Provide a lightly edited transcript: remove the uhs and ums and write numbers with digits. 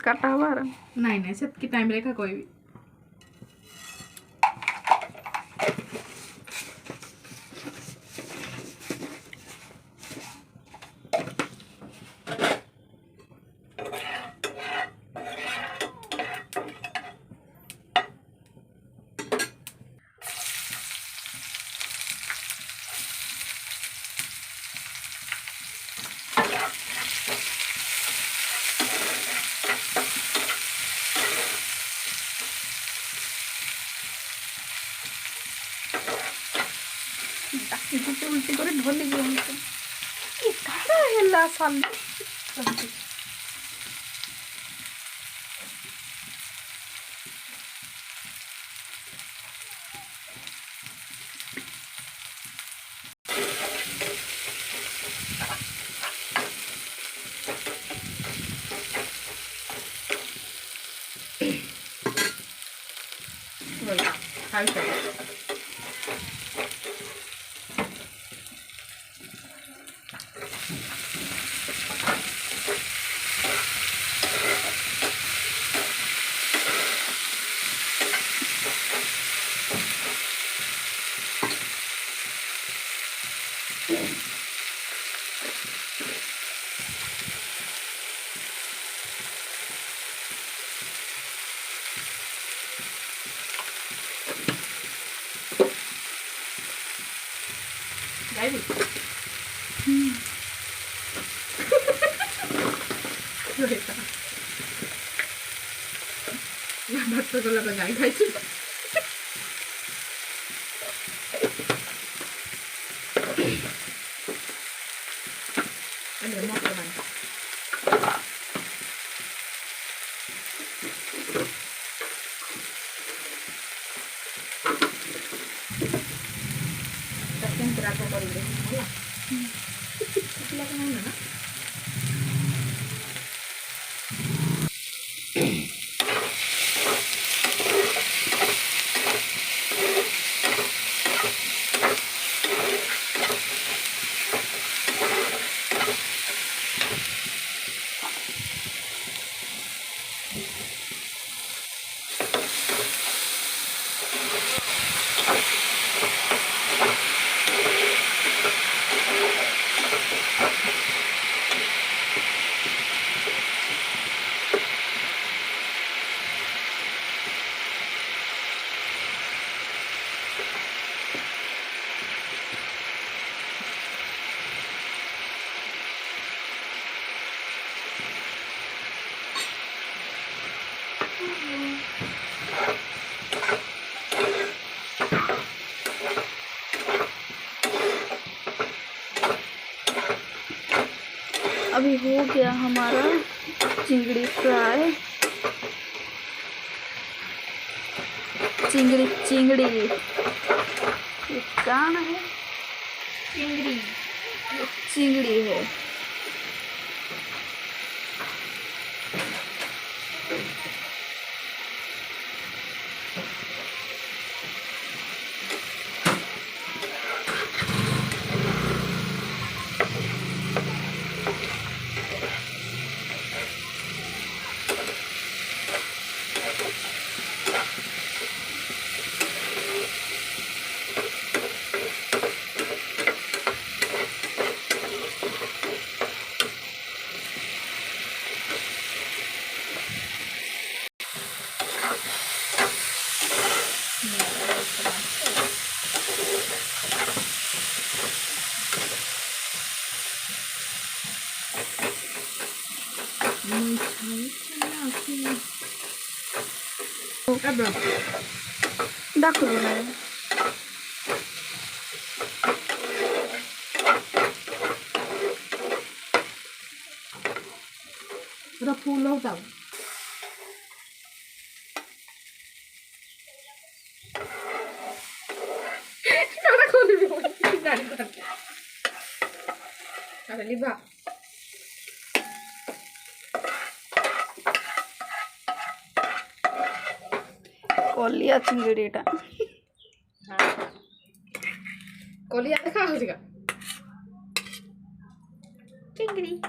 काटा हुआ रहा नहीं नहीं सब की टाइम रेखा कोई भी उल्टी कर ढोली है साल भात को लगा गाय खाई अरे मत बनाए tempura को कर दे होला कितना बनाना ना अभी हो गया हमारा चिंगड़ी फ्राई। चिंगड़ी चिंगड़ी ये कान है, चिंगड़ी चिंगड़ी है। दाखव ना थोड़ा फूल होता लिबा कलिया चिंगड़ीटा कलिया देखा हो चिंगड़ी